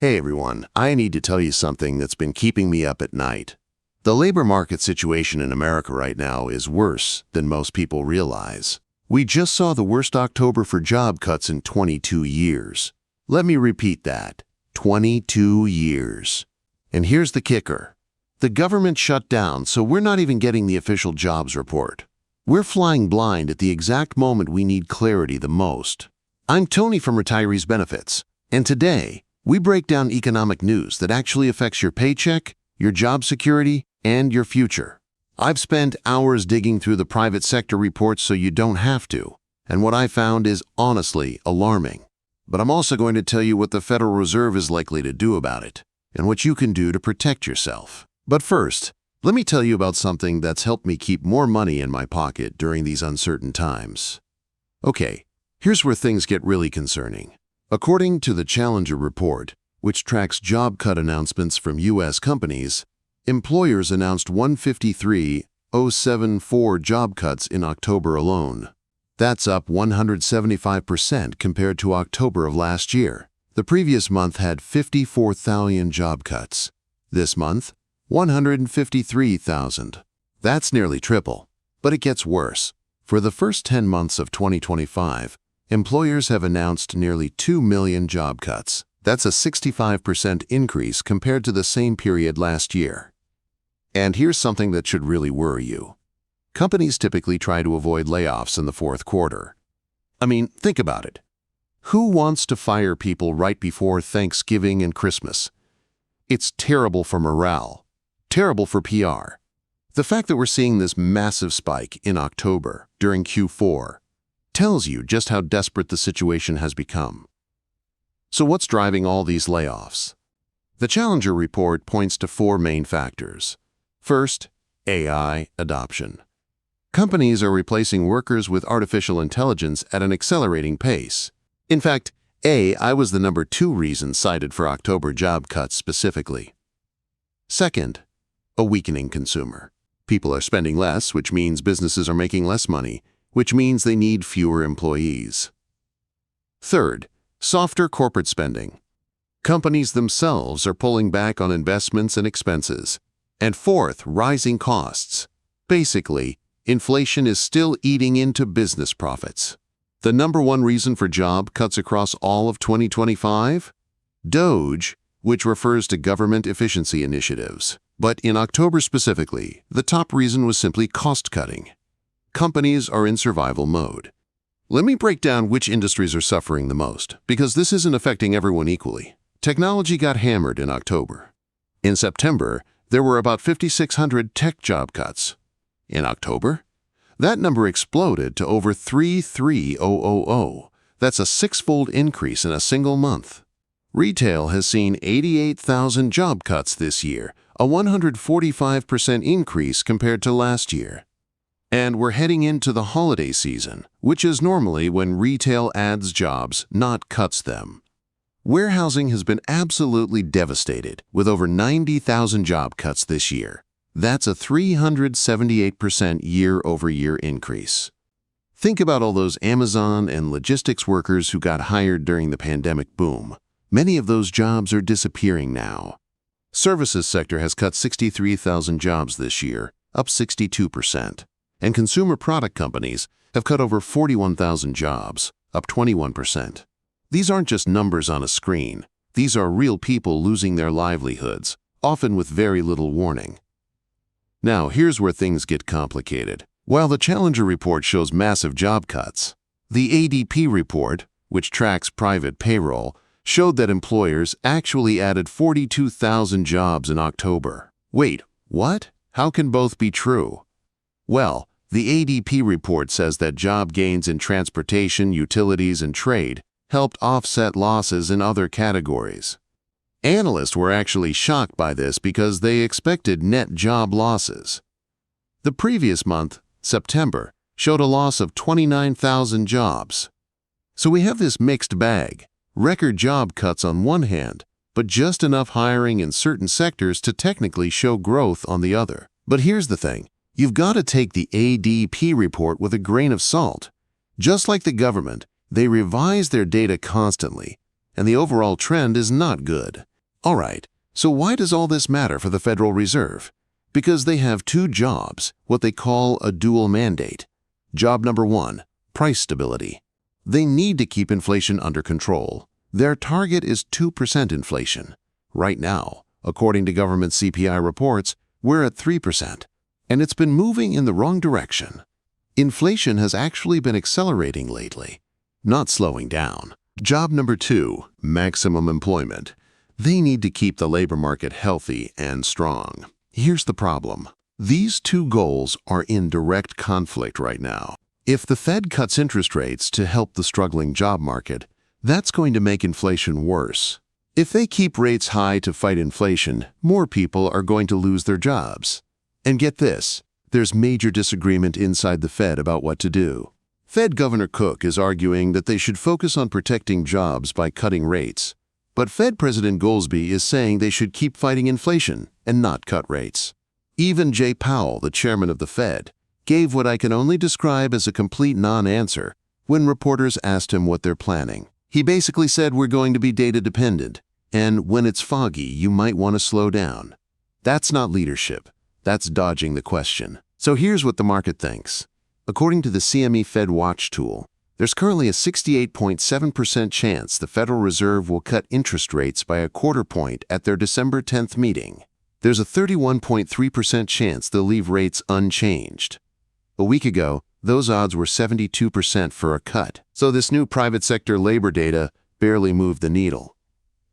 Hey everyone, I need to tell you something that's been keeping me up at night. The labor market situation in America right now is worse than most people realize. We just saw the worst October for job cuts in 22 years. Let me repeat that. 22 years. And here's the kicker. The government shut down, so we're not even getting the official jobs report. We're flying blind at the exact moment we need clarity the most. I'm Tony from Retirees Benefits, and today, we break down economic news that actually affects your paycheck, your job security, and your future. I've spent hours digging through the private sector reports so you don't have to, and what I found is honestly alarming. But I'm also going to tell you what the Federal Reserve is likely to do about it, and what you can do to protect yourself. But first, let me tell you about something that's helped me keep more money in my pocket during these uncertain times. Okay, here's where things get really concerning. According to the Challenger report, which tracks job cut announcements from U.S. companies, employers announced 153,074 job cuts in October alone. That's up 175% compared to October of last year. The previous month had 54,000 job cuts. This month, 153,000. That's nearly triple. But it gets worse. For the first 10 months of 2025, employers have announced nearly 2 million job cuts. That's a 65% increase compared to the same period last year. And here's something that should really worry you. Companies typically try to avoid layoffs in the fourth quarter. I mean, think about it. Who wants to fire people right before Thanksgiving and Christmas? It's terrible for morale, terrible for PR. The fact that we're seeing this massive spike in October during Q4 tells you just how desperate the situation has become. So what's driving all these layoffs? The Challenger report points to 4 main factors. First, AI adoption. Companies are replacing workers with artificial intelligence at an accelerating pace. In fact, AI was the number 2 reason cited for October job cuts specifically. Second, a weakening consumer. People are spending less, which means businesses are making less money, which means they need fewer employees. Third, softer corporate spending. Companies themselves are pulling back on investments and expenses. And fourth, rising costs. Basically, inflation is still eating into business profits. The number 1 reason for job cuts across all of 2025? DOGE, which refers to government efficiency initiatives. But in October specifically, the top reason was simply cost cutting. Companies are in survival mode. Let me break down which industries are suffering the most, because this isn't affecting everyone equally. Technology got hammered in October. In September, there were about 5,600 tech job cuts. In October, that number exploded to over 33,000. That's a 6-fold increase in a single month. Retail has seen 88,000 job cuts this year, a 145% increase compared to last year. And we're heading into the holiday season, which is normally when retail adds jobs, not cuts them. Warehousing has been absolutely devastated, with over 90,000 job cuts this year. That's a 378% year-over-year increase. Think about all those Amazon and logistics workers who got hired during the pandemic boom. Many of those jobs are disappearing now. Services sector has cut 63,000 jobs this year, up 62%. And consumer product companies have cut over 41,000 jobs, up 21%. These aren't just numbers on a screen. These are real people losing their livelihoods, often with very little warning. Now, here's where things get complicated. While the Challenger report shows massive job cuts, the ADP report, which tracks private payroll, showed that employers actually added 42,000 jobs in October. Wait, what? How can both be true? Well, the ADP report says that job gains in transportation, utilities, and trade helped offset losses in other categories. Analysts were actually shocked by this because they expected net job losses. The previous month, September, showed a loss of 29,000 jobs. So we have this mixed bag, record job cuts on one hand, but just enough hiring in certain sectors to technically show growth on the other. But here's the thing. You've got to take the ADP report with a grain of salt. Just like the government, they revise their data constantly, and the overall trend is not good. All right, so why does all this matter for the Federal Reserve? Because they have two jobs, what they call a dual mandate. Job number one, price stability. They need to keep inflation under control. Their target is 2% inflation. Right now, according to government CPI reports, we're at 3%, and it's been moving in the wrong direction. Inflation has actually been accelerating lately, not slowing down. Job number two, maximum employment. They need to keep the labor market healthy and strong. Here's the problem. These two goals are in direct conflict right now. If the Fed cuts interest rates to help the struggling job market, that's going to make inflation worse. If they keep rates high to fight inflation, more people are going to lose their jobs. And get this, there's major disagreement inside the Fed about what to do. Fed Governor Cook is arguing that they should focus on protecting jobs by cutting rates. But Fed President Goolsbee is saying they should keep fighting inflation and not cut rates. Even Jay Powell, the chairman of the Fed, gave what I can only describe as a complete non-answer when reporters asked him what they're planning. He basically said we're going to be data dependent, and when it's foggy, you might want to slow down. That's not leadership. That's dodging the question. So here's what the market thinks. According to the CME Fed Watch tool, there's currently a 68.7% chance the Federal Reserve will cut interest rates by a quarter point at their December 10th meeting. There's a 31.3% chance they'll leave rates unchanged. A week ago, those odds were 72% for a cut. So this new private sector labor data barely moved the needle.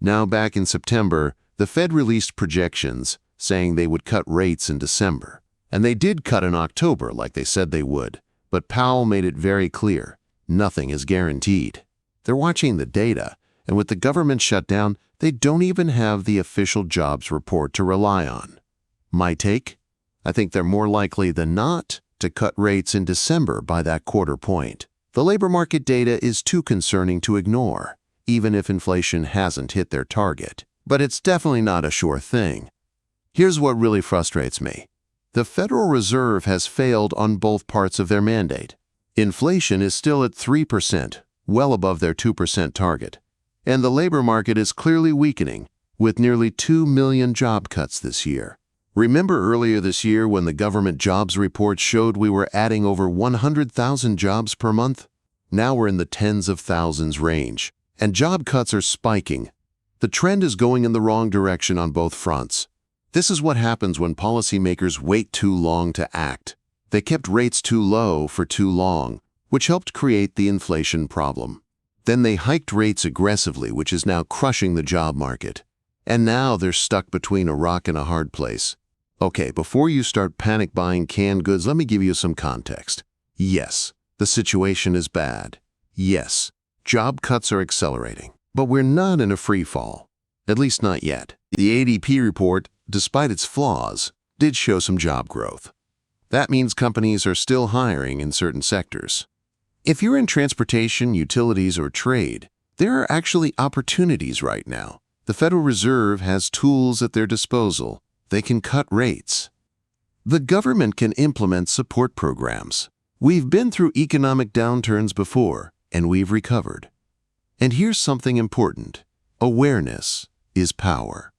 Now back in September, the Fed released projections saying they would cut rates in December. And they did cut in October like they said they would. But Powell made it very clear, nothing is guaranteed. They're watching the data, and with the government shutdown, they don't even have the official jobs report to rely on. My take? I think they're more likely than not to cut rates in December by that quarter point. The labor market data is too concerning to ignore, even if inflation hasn't hit their target. But it's definitely not a sure thing. Here's what really frustrates me. The Federal Reserve has failed on both parts of their mandate. Inflation is still at 3%, well above their 2% target. And the labor market is clearly weakening, with nearly 2 million job cuts this year. Remember earlier this year when the government jobs report showed we were adding over 100,000 jobs per month? Now we're in the tens of thousands range, and job cuts are spiking. The trend is going in the wrong direction on both fronts. This is what happens when policymakers wait too long to act. They kept rates too low for too long, which helped create the inflation problem. Then they hiked rates aggressively, which is now crushing the job market. And now they're stuck between a rock and a hard place. Okay, before you start panic buying canned goods, let me give you some context. Yes, the situation is bad. Yes, job cuts are accelerating. But we're not in a free fall. At least not yet. The ADP report, despite its flaws, did show some job growth. That means companies are still hiring in certain sectors. If you're in transportation, utilities, or trade, there are actually opportunities right now. The Federal Reserve has tools at their disposal. They can cut rates. The government can implement support programs. We've been through economic downturns before, and we've recovered. And here's something important. Awareness is power.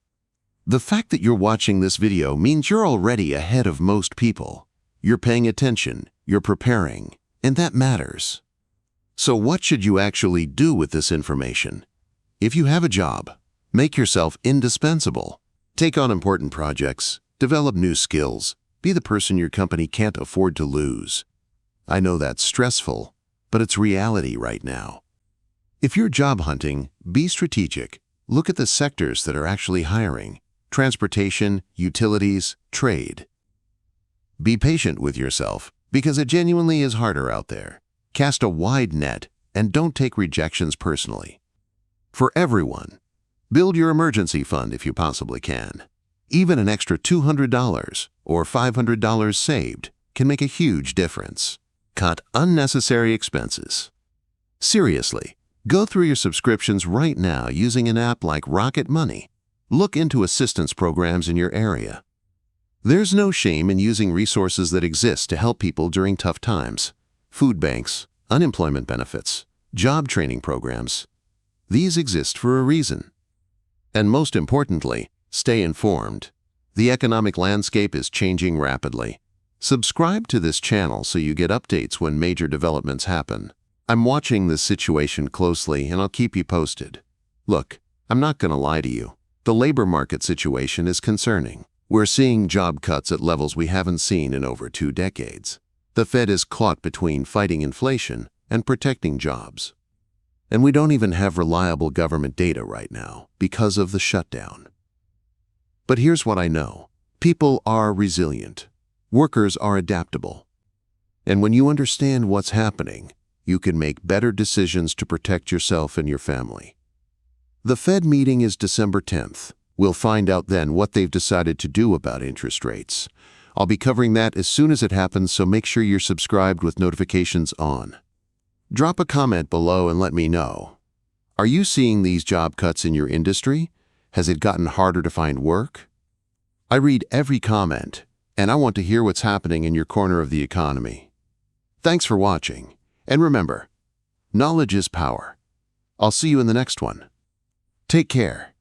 The fact that you're watching this video means you're already ahead of most people. You're paying attention, you're preparing, and that matters. So what should you actually do with this information? If you have a job, make yourself indispensable. Take on important projects, develop new skills, be the person your company can't afford to lose. I know that's stressful, but it's reality right now. If you're job hunting, be strategic. Look at the sectors that are actually hiring: transportation, utilities, trade. Be patient with yourself, because it genuinely is harder out there. Cast a wide net and don't take rejections personally. For everyone, build your emergency fund if you possibly can. Even an extra $200 or $500 saved can make a huge difference. Cut unnecessary expenses. Seriously, go through your subscriptions right now using an app like Rocket Money. Look into assistance programs in your area. There's no shame in using resources that exist to help people during tough times. Food banks, unemployment benefits, job training programs. These exist for a reason. And most importantly, stay informed. The economic landscape is changing rapidly. Subscribe to this channel so you get updates when major developments happen. I'm watching this situation closely and I'll keep you posted. Look, I'm not going to lie to you. The labor market situation is concerning. We're seeing job cuts at levels we haven't seen in over 2 decades. The Fed is caught between fighting inflation and protecting jobs. And we don't even have reliable government data right now because of the shutdown. But here's what I know. People are resilient. Workers are adaptable. And when you understand what's happening, you can make better decisions to protect yourself and your family. The Fed meeting is December 10th. We'll find out then what they've decided to do about interest rates. I'll be covering that as soon as it happens, so make sure you're subscribed with notifications on. Drop a comment below and let me know. Are you seeing these job cuts in your industry? Has it gotten harder to find work? I read every comment, and I want to hear what's happening in your corner of the economy. Thanks for watching, and remember, knowledge is power. I'll see you in the next one. Take care.